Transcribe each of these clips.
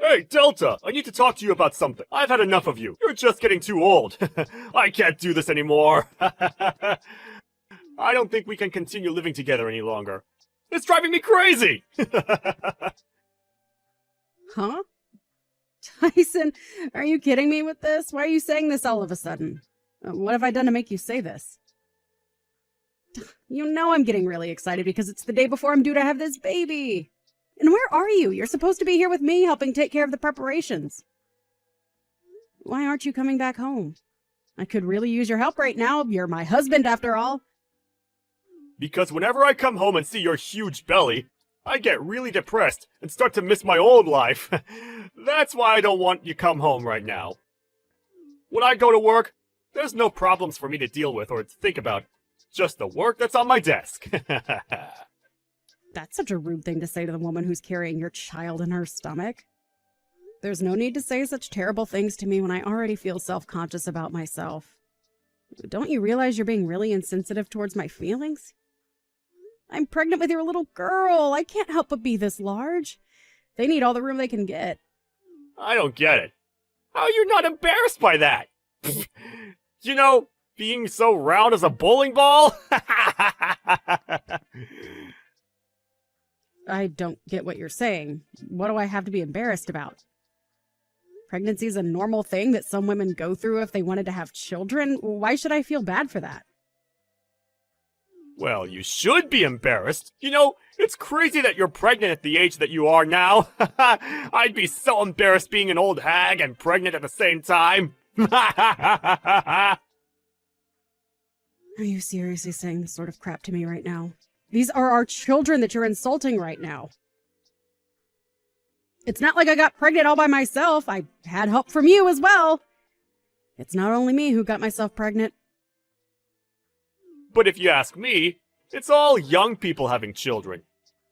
Hey, Delta, I need to talk to you about something. I've had enough of you. You're just getting too old. I can't do this anymore. I don't think we can continue living together any longer. It's driving me crazy! Huh? Tyson, are you kidding me with this? Why are you saying this all of a sudden? What have I done to make you say this? You know I'm getting really excited because it's the day before I'm due to have this baby. And where are you? You're supposed to be here with me helping take care of the preparations. Why aren't you coming back home? I could really use your help right now. You're my husband after all. Because whenever I come home and see your huge belly, I get really depressed and start to miss my old life. That's why I don't want you come home right now. When I go to work, there's no problems for me to deal with or to think about. Just the work that's on my desk. That's such a rude thing to say to the woman who's carrying your child in her stomach. There's no need to say such terrible things to me when I already feel self-conscious about myself. Don't you realize you're being really insensitive towards my feelings? I'm pregnant with your little girl. I can't help but be this large. They need all the room they can get. I don't get it. How are you not embarrassed by that? You know, being so round as a bowling ball? I don't get what you're saying. What do I have to be embarrassed about? Pregnancy is a normal thing that some women go through if they wanted to have children. Why should I feel bad for that? Well, you should be embarrassed. You know, it's crazy that you're pregnant at the age that you are now. I'd be so embarrassed being an old hag and pregnant at the same time. Are you seriously saying this sort of crap to me right now? These are our children that you're insulting right now. It's not like I got pregnant all by myself. I had help from you as well. It's not only me who got myself pregnant. But if you ask me, it's all young people having children.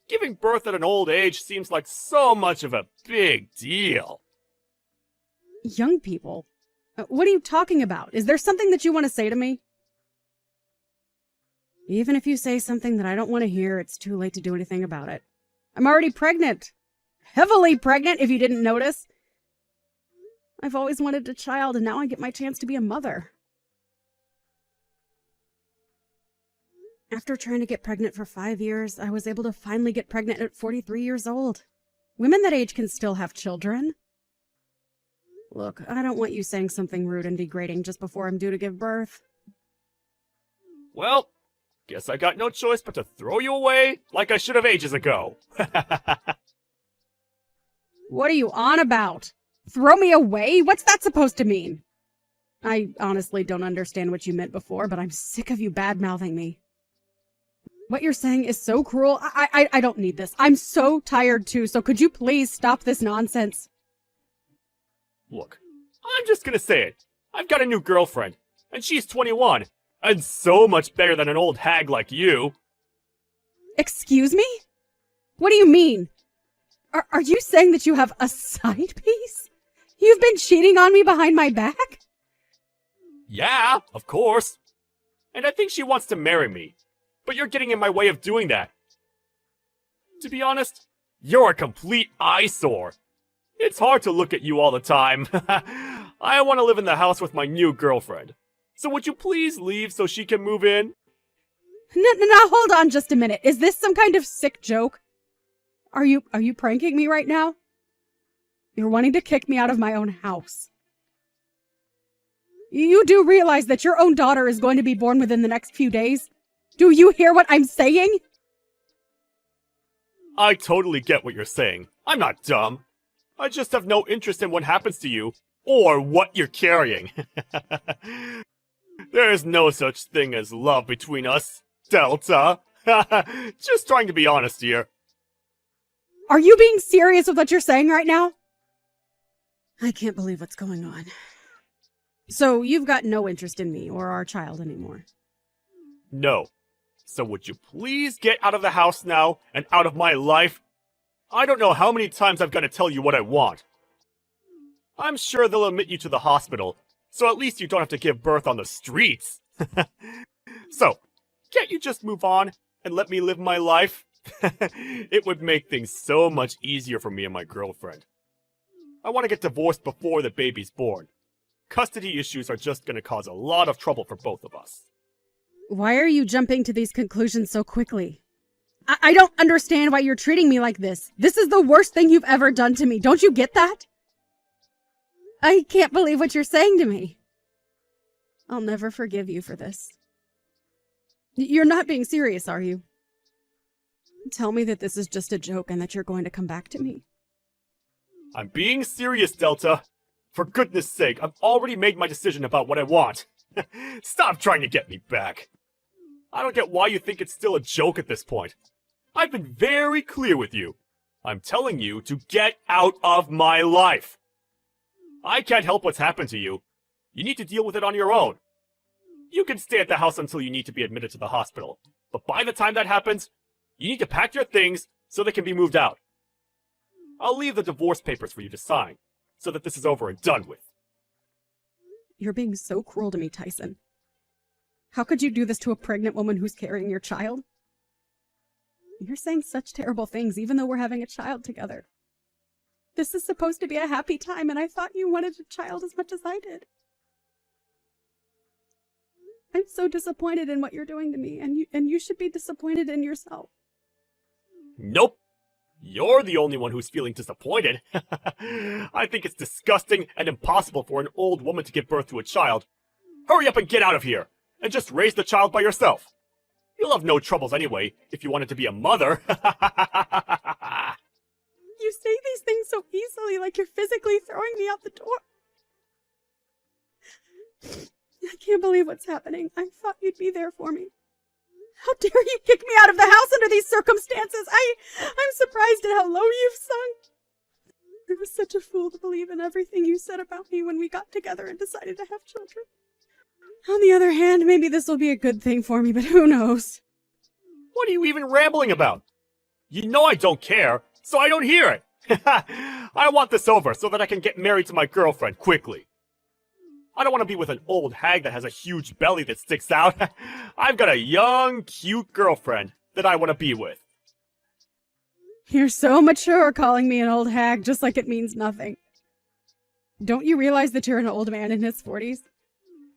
Giving birth at an old age seems like so much of a big deal. Young people? What are you talking about? Is there something that you want to say to me? Even if you say something that I don't want to hear, it's too late to do anything about it. I'm already pregnant. Heavily pregnant, if you didn't notice. I've always wanted a child, and now I get my chance to be a mother. After trying to get pregnant for 5 years, I was able to finally get pregnant at 43 years old. Women that age can still have children. Look, I don't want you saying something rude and degrading just before I'm due to give birth. Well, guess I got no choice but to throw you away like I should have ages ago. What are you on about? Throw me away? What's that supposed to mean? I honestly don't understand what you meant before, but I'm sick of you bad-mouthing me. What you're saying is so cruel. I don't need this. I'm so tired too, so could you please stop this nonsense? Look, I'm just gonna say it. I've got a new girlfriend, and she's 21, and so much better than an old hag like you. Excuse me? What do you mean? Are you saying that you have a side piece? You've been cheating on me behind my back? Yeah, of course. And I think she wants to marry me. But you're getting in my way of doing that. To be honest, you're a complete eyesore. It's hard to look at you all the time. I want to live in the house with my new girlfriend. So would you please leave so she can move in? No, hold on just a minute. Is this some kind of sick joke? Are you pranking me right now? You're wanting to kick me out of my own house. You do realize that your own daughter is going to be born within the next few days? Do you hear what I'm saying? I totally get what you're saying. I'm not dumb. I just have no interest in what happens to you, or what you're carrying. There is no such thing as love between us, Delta. Just trying to be honest here. Are you being serious with what you're saying right now? I can't believe what's going on. So you've got no interest in me or our child anymore? No. So would you please get out of the house now and out of my life? I don't know how many times I've got to tell you what I want. I'm sure they'll admit you to the hospital, so at least you don't have to give birth on the streets. So, can't you just move on and let me live my life? It would make things so much easier for me and my girlfriend. I want to get divorced before the baby's born. Custody issues are just going to cause a lot of trouble for both of us. Why are you jumping to these conclusions so quickly? I don't understand why you're treating me like this. This is the worst thing you've ever done to me. Don't you get that? I can't believe what you're saying to me. I'll never forgive you for this. You're not being serious, are you? Tell me that this is just a joke and that you're going to come back to me. I'm being serious, Delta. For goodness sake, I've already made my decision about what I want. Stop trying to get me back. I don't get why you think it's still a joke at this point. I've been very clear with you. I'm telling you to get out of my life. I can't help what's happened to you. You need to deal with it on your own. You can stay at the house until you need to be admitted to the hospital. But by the time that happens, you need to pack your things so they can be moved out. I'll leave the divorce papers for you to sign, so that this is over and done with. You're being so cruel to me, Tyson. How could you do this to a pregnant woman who's carrying your child? You're saying such terrible things, even though we're having a child together. This is supposed to be a happy time, and I thought you wanted a child as much as I did. I'm so disappointed in what you're doing to me, and you should be disappointed in yourself. Nope. You're the only one who's feeling disappointed. I think it's disgusting and impossible for an old woman to give birth to a child. Hurry up and get out of here, and just raise the child by yourself. You'll have no troubles anyway, if you wanted to be a mother. You say these things so easily, like you're physically throwing me out the door. I can't believe what's happening. I thought you'd be there for me. How dare you kick me out of the house under these circumstances? I'm surprised at how low you've sunk. I was such a fool to believe in everything you said about me when we got together and decided to have children. On the other hand, maybe this will be a good thing for me, but who knows? What are you even rambling about? You know I don't care, so I don't hear it. I want this over so that I can get married to my girlfriend quickly. I don't want to be with an old hag that has a huge belly that sticks out. I've got a young, cute girlfriend that I want to be with. You're so mature calling me an old hag just like it means nothing. Don't you realize that you're an old man in his 40s?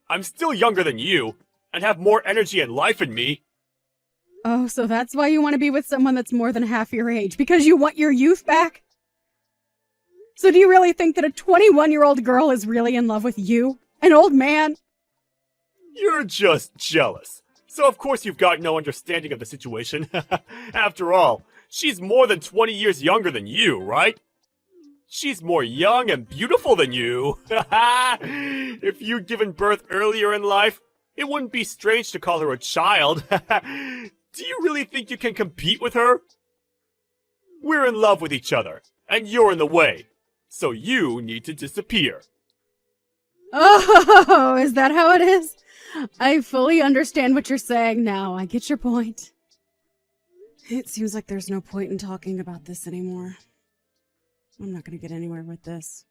I'm still younger than you, and have more energy and life in me. Oh, so that's why you want to be with someone that's more than half your age? Because you want your youth back? So do you really think that a 21-year-old girl is really in love with you? An old man? You're just jealous. So of course you've got no understanding of the situation. After all, she's more than 20 years younger than you, right? She's more young and beautiful than you. If you'd given birth earlier in life, it wouldn't be strange to call her a child. Do you really think you can compete with her? We're in love with each other, and you're in the way. So you need to disappear. Oh, is that how it is? I fully understand what you're saying now. I get your point. It seems like there's no point in talking about this anymore. I'm not going to get anywhere with this.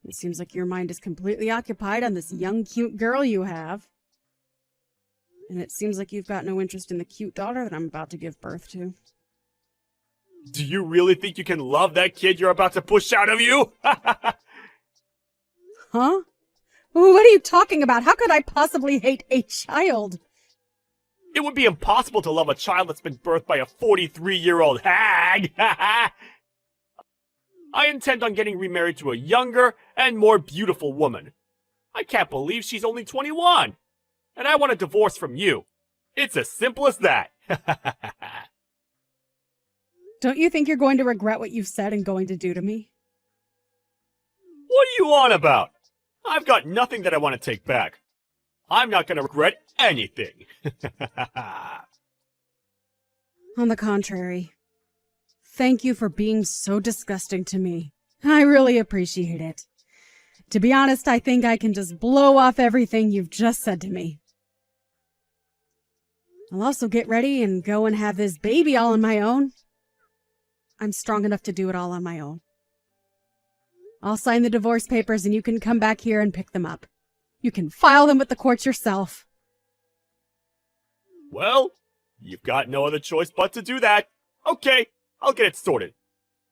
It seems like your mind is completely occupied on this young, cute girl you have. And it seems like you've got no interest in the cute daughter that I'm about to give birth to. Do you really think you can love that kid you're about to push out of you? Huh? What are you talking about? How could I possibly hate a child? It would be impossible to love a child that's been birthed by a 43-year-old hag. I intend on getting remarried to a younger and more beautiful woman. I can't believe she's only 21. And I want a divorce from you. It's as simple as that. Don't you think you're going to regret what you've said and going to do to me? What are you on about? I've got nothing that I want to take back. I'm not going to regret anything. On the contrary. Thank you for being so disgusting to me. I really appreciate it. To be honest, I think I can just blow off everything you've just said to me. I'll also get ready and go and have this baby all on my own. I'm strong enough to do it all on my own. I'll sign the divorce papers and you can come back here and pick them up. You can file them with the courts yourself. Well, you've got no other choice but to do that. Okay, I'll get it sorted.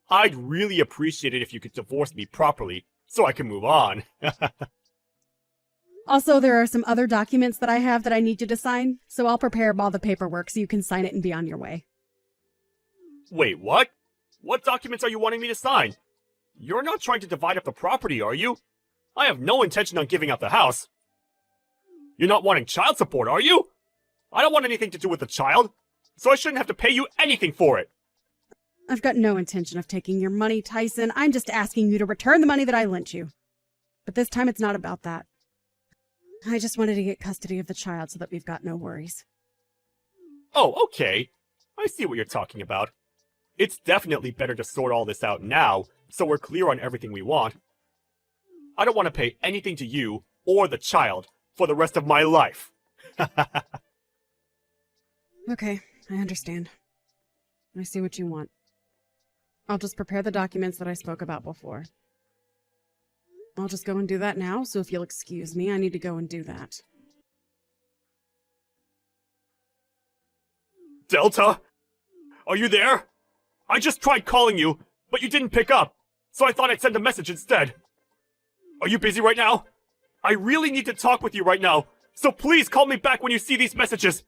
I'd really appreciate it if you could divorce me properly, so I can move on. Also, there are some other documents that I have that I need you to sign, so I'll prepare all the paperwork so you can sign it and be on your way. Wait, what? What documents are you wanting me to sign? You're not trying to divide up the property, are you? I have no intention on giving up the house. You're not wanting child support, are you? I don't want anything to do with the child, so I shouldn't have to pay you anything for it. I've got no intention of taking your money, Tyson. I'm just asking you to return the money that I lent you. But this time it's not about that. I just wanted to get custody of the child so that we've got no worries. Oh, okay. I see what you're talking about. It's definitely better to sort all this out now, so we're clear on everything we want. I don't want to pay anything to you or the child for the rest of my life. Okay, I understand. I see what you want. I'll just prepare the documents that I spoke about before. I'll just go and do that now, so if you'll excuse me, I need to go and do that. Delta? Are you there? I just tried calling you, but you didn't pick up, so I thought I'd send a message instead. Are you busy right now? I really need to talk with you right now, so please call me back when you see these messages.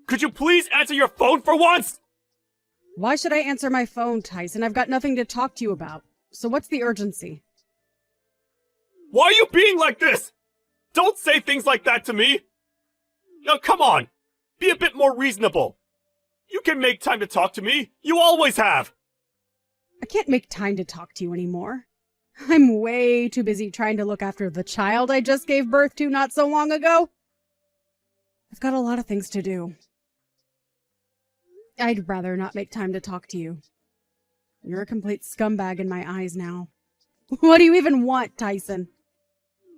Could you please answer your phone for once? Why should I answer my phone, Tyson? I've got nothing to talk to you about. So what's the urgency? Why are you being like this? Don't say things like that to me. Now come on, be a bit more reasonable. You can make time to talk to me. You always have. I can't make time to talk to you anymore. I'm way too busy trying to look after the child I just gave birth to not so long ago. I've got a lot of things to do. I'd rather not make time to talk to you. You're a complete scumbag in my eyes now. What do you even want, Tyson?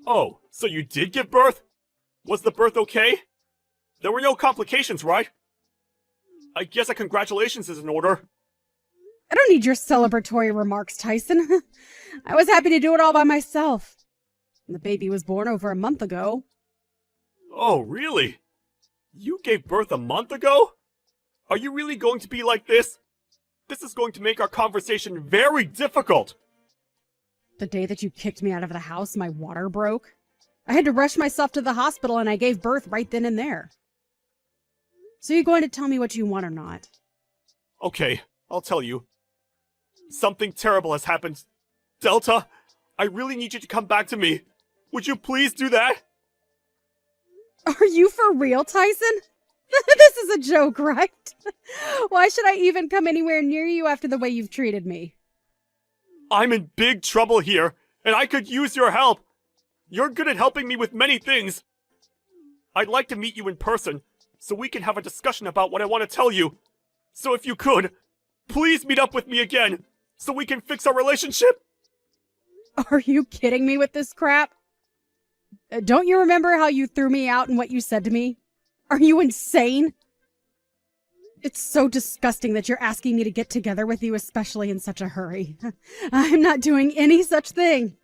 Oh, so you did give birth? Was the birth okay? There were no complications, right? I guess a congratulations is in order. I don't need your celebratory remarks, Tyson. I was happy to do it all by myself. The baby was born over a month ago. Oh, really? You gave birth a month ago? Are you really going to be like this? This is going to make our conversation very difficult. The day that you kicked me out of the house, my water broke. I had to rush myself to the hospital and I gave birth right then and there. So you're going to tell me what you want or not? Okay, I'll tell you. Something terrible has happened. Delta, I really need you to come back to me. Would you please do that? Are you for real, Tyson? This is a joke, right? Why should I even come anywhere near you after the way you've treated me? I'm in big trouble here, and I could use your help. You're good at helping me with many things. I'd like to meet you in person, so we can have a discussion about what I want to tell you. So if you could, please meet up with me again, so we can fix our relationship. Are you kidding me with this crap? Don't you remember how you threw me out and what you said to me? Are you insane? It's so disgusting that you're asking me to get together with you, especially in such a hurry. I'm not doing any such thing.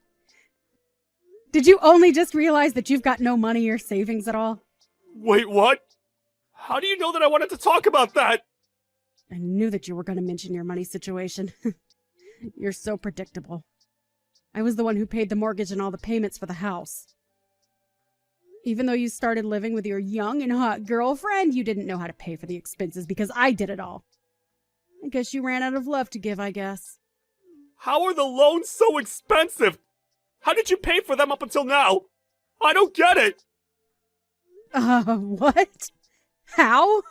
Did you only just realize that you've got no money or savings at all? Wait, what? How do you know that I wanted to talk about that? I knew that you were going to mention your money situation. You're so predictable. I was the one who paid the mortgage and all the payments for the house. Even though you started living with your young and hot girlfriend, you didn't know how to pay for the expenses because I did it all. I guess you ran out of love to give, I guess. How are the loans so expensive? How did you pay for them up until now? I don't get it. What? How?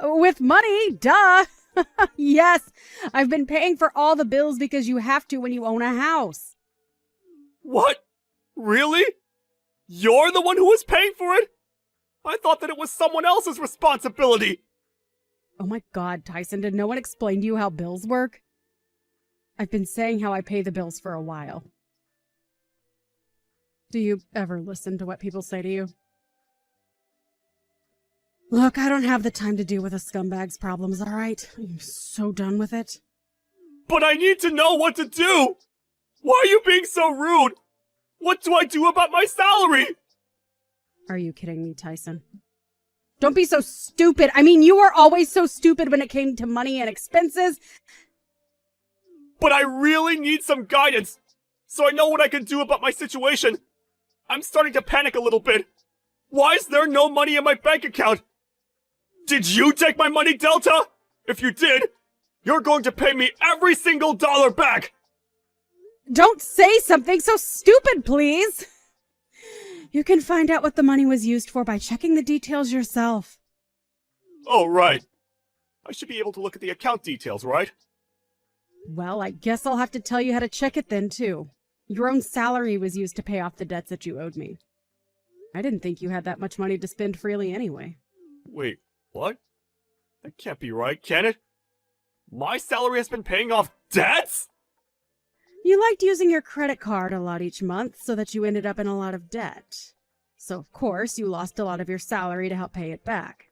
With money, duh. Yes, I've been paying for all the bills because you have to when you own a house. What? Really? You're the one who was paying for it? I thought that it was someone else's responsibility. Oh my God, Tyson, did no one explain to you how bills work? I've been saying how I pay the bills for a while. Do you ever listen to what people say to you? Look, I don't have the time to deal with a scumbag's problems, all right? I'm so done with it. But I need to know what to do! Why are you being so rude? What do I do about my salary? Are you kidding me, Tyson? Don't be so stupid. I mean, you were always so stupid when it came to money and expenses. But I really need some guidance, so I know what I can do about my situation. I'm starting to panic a little bit. Why is there no money in my bank account? Did you take my money, Delta? If you did, you're going to pay me every single dollar back! Don't say something so stupid, please! You can find out what the money was used for by checking the details yourself. Oh, right. I should be able to look at the account details, right? Well, I guess I'll have to tell you how to check it then, too. Your own salary was used to pay off the debts that you owed me. I didn't think you had that much money to spend freely anyway. Wait, what? That can't be right, can it? My salary has been paying off debts? You liked using your credit card a lot each month so that you ended up in a lot of debt. So, of course, you lost a lot of your salary to help pay it back.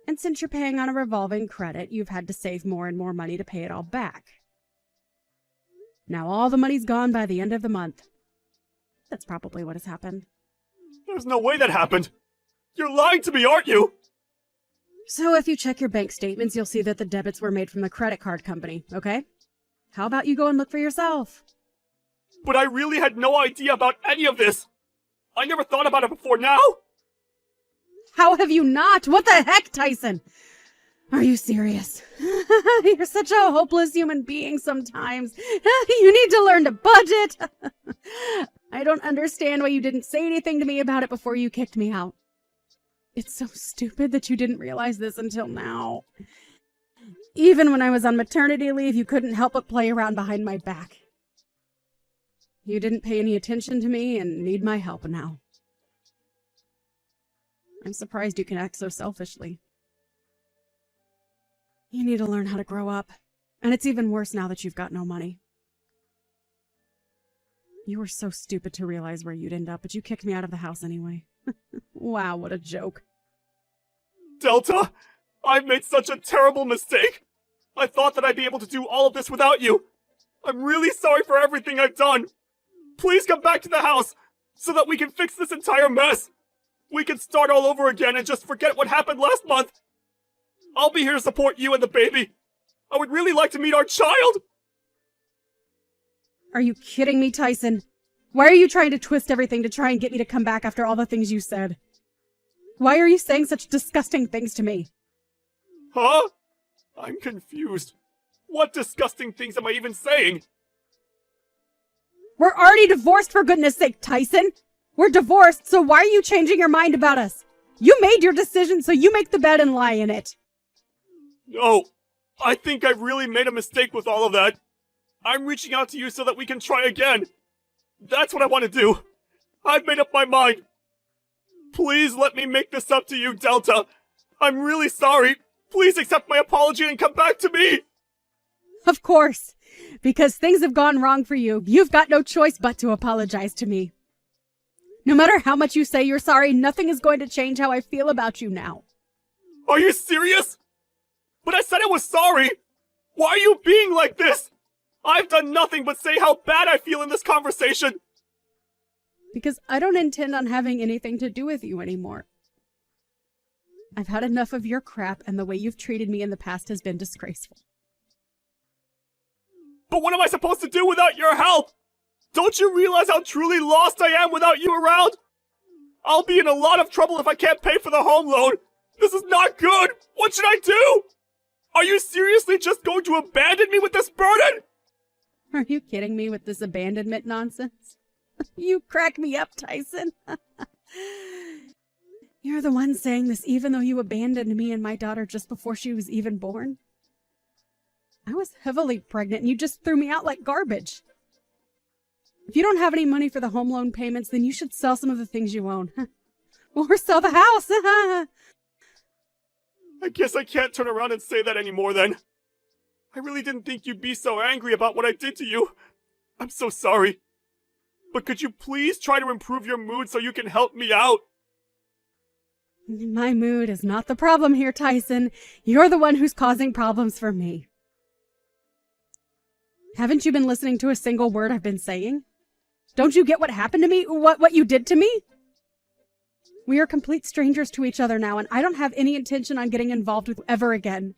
And since you're paying on a revolving credit, you've had to save more and more money to pay it all back. Now all the money's gone by the end of the month. That's probably what has happened. There's no way that happened! You're lying to me, aren't you? So if you check your bank statements, you'll see that the debits were made from the credit card company, okay? How about you go and look for yourself? But I really had no idea about any of this! I never thought about it before now! How have you not? What the heck, Tyson? Are you serious? You're such a hopeless human being sometimes. You need to learn to budget. I don't understand why you didn't say anything to me about it before you kicked me out. It's so stupid that you didn't realize this until now. Even when I was on maternity leave, you couldn't help but play around behind my back. You didn't pay any attention to me and need my help now. I'm surprised you can act so selfishly. You need to learn how to grow up. And it's even worse now that you've got no money. You were so stupid to realize where you'd end up, but you kicked me out of the house anyway. Wow, what a joke. Delta! I've made such a terrible mistake! I thought that I'd be able to do all of this without you! I'm really sorry for everything I've done! Please come back to the house, so that we can fix this entire mess! We can start all over again and just forget what happened last month! I'll be here to support you and the baby! I would really like to meet our child! Are you kidding me, Tyson? Why are you trying to twist everything to try and get me to come back after all the things you said? Why are you saying such disgusting things to me? Huh? I'm confused. What disgusting things am I even saying? We're already divorced, for goodness sake, Tyson! We're divorced, so why are you changing your mind about us? You made your decision, so you make the bed and lie in it. No, I think I've really made a mistake with all of that. I'm reaching out to you so that we can try again. That's what I want to do. I've made up my mind. Please let me make this up to you, Delta. I'm really sorry. Please accept my apology and come back to me. Of course. Because things have gone wrong for you. You've got no choice but to apologize to me. No matter how much you say you're sorry, nothing is going to change how I feel about you now. Are you serious? But I said I was sorry. Why are you being like this? I've done nothing but say how bad I feel in this conversation. Because I don't intend on having anything to do with you anymore. I've had enough of your crap, and the way you've treated me in the past has been disgraceful. But what am I supposed to do without your help? Don't you realize how truly lost I am without you around? I'll be in a lot of trouble if I can't pay for the home loan. This is not good. What should I do? Are you seriously just going to abandon me with this burden? Are you kidding me with this abandonment nonsense? You crack me up, Tyson. You're the one saying this even though you abandoned me and my daughter just before she was even born. I was heavily pregnant and you just threw me out like garbage. If you don't have any money for the home loan payments, then you should sell some of the things you own. Or sell the house. I guess I can't turn around and say that anymore then. I really didn't think you'd be so angry about what I did to you. I'm so sorry. But could you please try to improve your mood so you can help me out? My mood is not the problem here, Tyson. You're the one who's causing problems for me. Haven't you been listening to a single word I've been saying? Don't you get what happened to me? What you did to me? We are complete strangers to each other now, and I don't have any intention on getting involved with you ever again.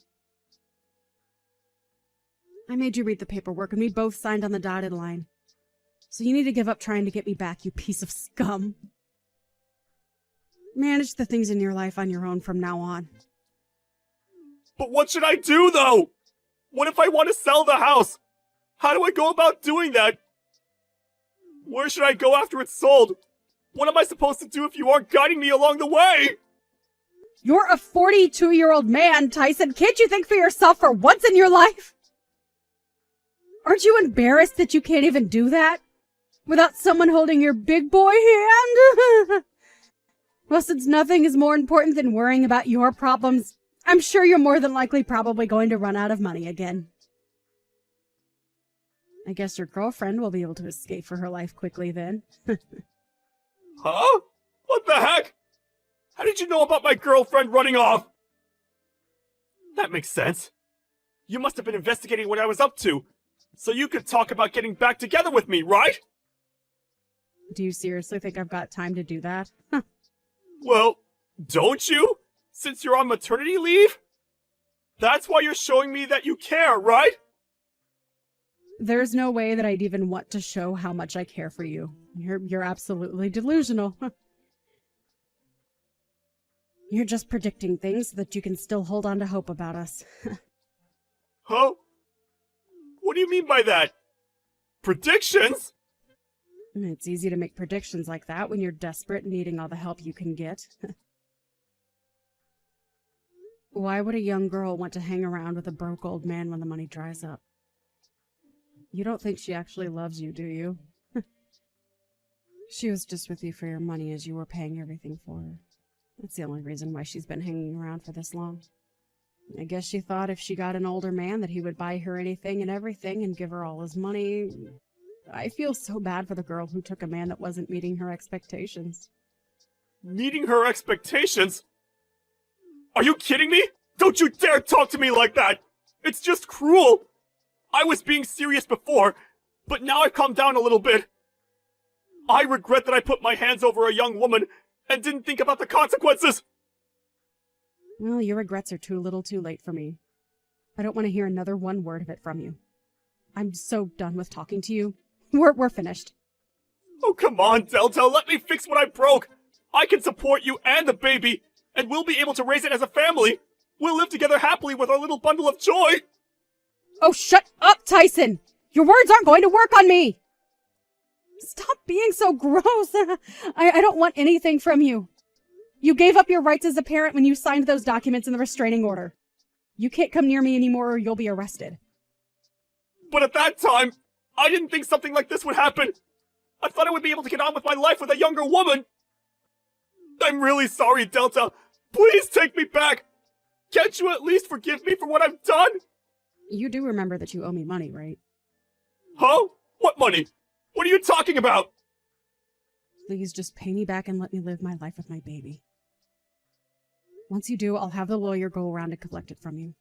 I made you read the paperwork, and we both signed on the dotted line. So you need to give up trying to get me back, you piece of scum. Manage the things in your life on your own from now on. But what should I do, though? What if I want to sell the house? How do I go about doing that? Where should I go after it's sold? What am I supposed to do if you aren't guiding me along the way? You're a 42-year-old man, Tyson. Can't you think for yourself for once in your life? Aren't you embarrassed that you can't even do that? Without someone holding your big boy hand? Well, since nothing is more important than worrying about your problems, I'm sure you're more than likely probably going to run out of money again. I guess your girlfriend will be able to escape for her life quickly then. Huh? What the heck? How did you know about my girlfriend running off? That makes sense. You must have been investigating what I was up to, so you could talk about getting back together with me, right? Do you seriously think I've got time to do that? Well, don't you? Since you're on maternity leave? That's why you're showing me that you care, right? There's no way that I'd even want to show how much I care for you. You're absolutely delusional. You're just predicting things so that you can still hold on to hope about us. Huh? What do you mean by that? Predictions? It's easy to make predictions like that when you're desperate and needing all the help you can get. Why would a young girl want to hang around with a broke old man when the money dries up? You don't think she actually loves you, do you? She was just with you for your money as you were paying everything for her. That's the only reason why she's been hanging around for this long. I guess she thought if she got an older man that he would buy her anything and everything and give her all his money. I feel so bad for the girl who took a man that wasn't meeting her expectations. Meeting her expectations? Are you kidding me? Don't you dare talk to me like that! It's just cruel! I was being serious before, but now I've calmed down a little bit. I regret that I put my hands over a young woman and didn't think about the consequences! Well, your regrets are too little too late for me. I don't want to hear another one word of it from you. I'm so done with talking to you. We're finished. Oh, come on, Delta, let me fix what I broke! I can support you and the baby, and we'll be able to raise it as a family! We'll live together happily with our little bundle of joy! Oh, shut up, Tyson! Your words aren't going to work on me! Stop being so gross! I don't want anything from you. You gave up your rights as a parent when you signed those documents in the restraining order. You can't come near me anymore or you'll be arrested. But at that time, I didn't think something like this would happen. I thought I would be able to get on with my life with a younger woman. I'm really sorry, Delta. Please take me back. Can't you at least forgive me for what I've done? You do remember that you owe me money, right? Huh? What money? What are you talking about? Please just pay me back and let me live my life with my baby. Once you do, I'll have the lawyer go around and collect it from you.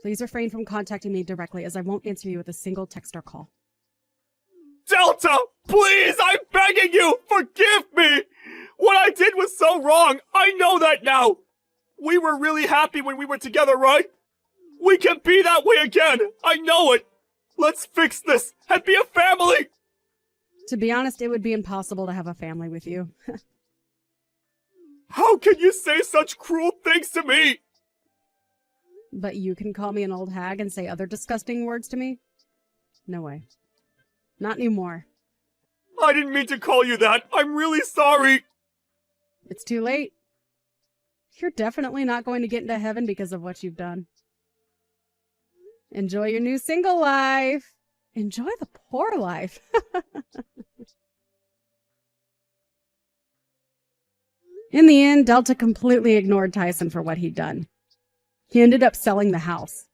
Please refrain from contacting me directly, as I won't answer you with a single text or call. Delta! Please, I'm begging you! Forgive me! What I did was so wrong! I know that now! We were really happy when we were together, right? We can be that way again! I know it! Let's fix this and be a family! To be honest, it would be impossible to have a family with you. How can you say such cruel things to me? But you can call me an old hag and say other disgusting words to me? No way. Not anymore. I didn't mean to call you that. I'm really sorry. It's too late. You're definitely not going to get into heaven because of what you've done. Enjoy your new single life. Enjoy the poor life. In the end, Delta completely ignored Tyson for what he'd done. He ended up selling the house.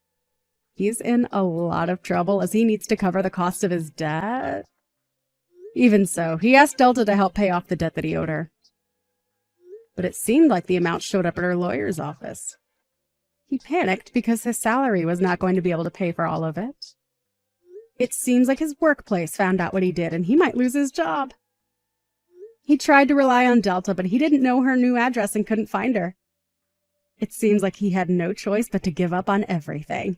He's in a lot of trouble as he needs to cover the cost of his debt. Even so, he asked Delta to help pay off the debt that he owed her. But it seemed like the amount showed up at her lawyer's office. He panicked because his salary was not going to be able to pay for all of it. It seems like his workplace found out what he did and he might lose his job. He tried to rely on Delta, but he didn't know her new address and couldn't find her. It seems like he had no choice but to give up on everything.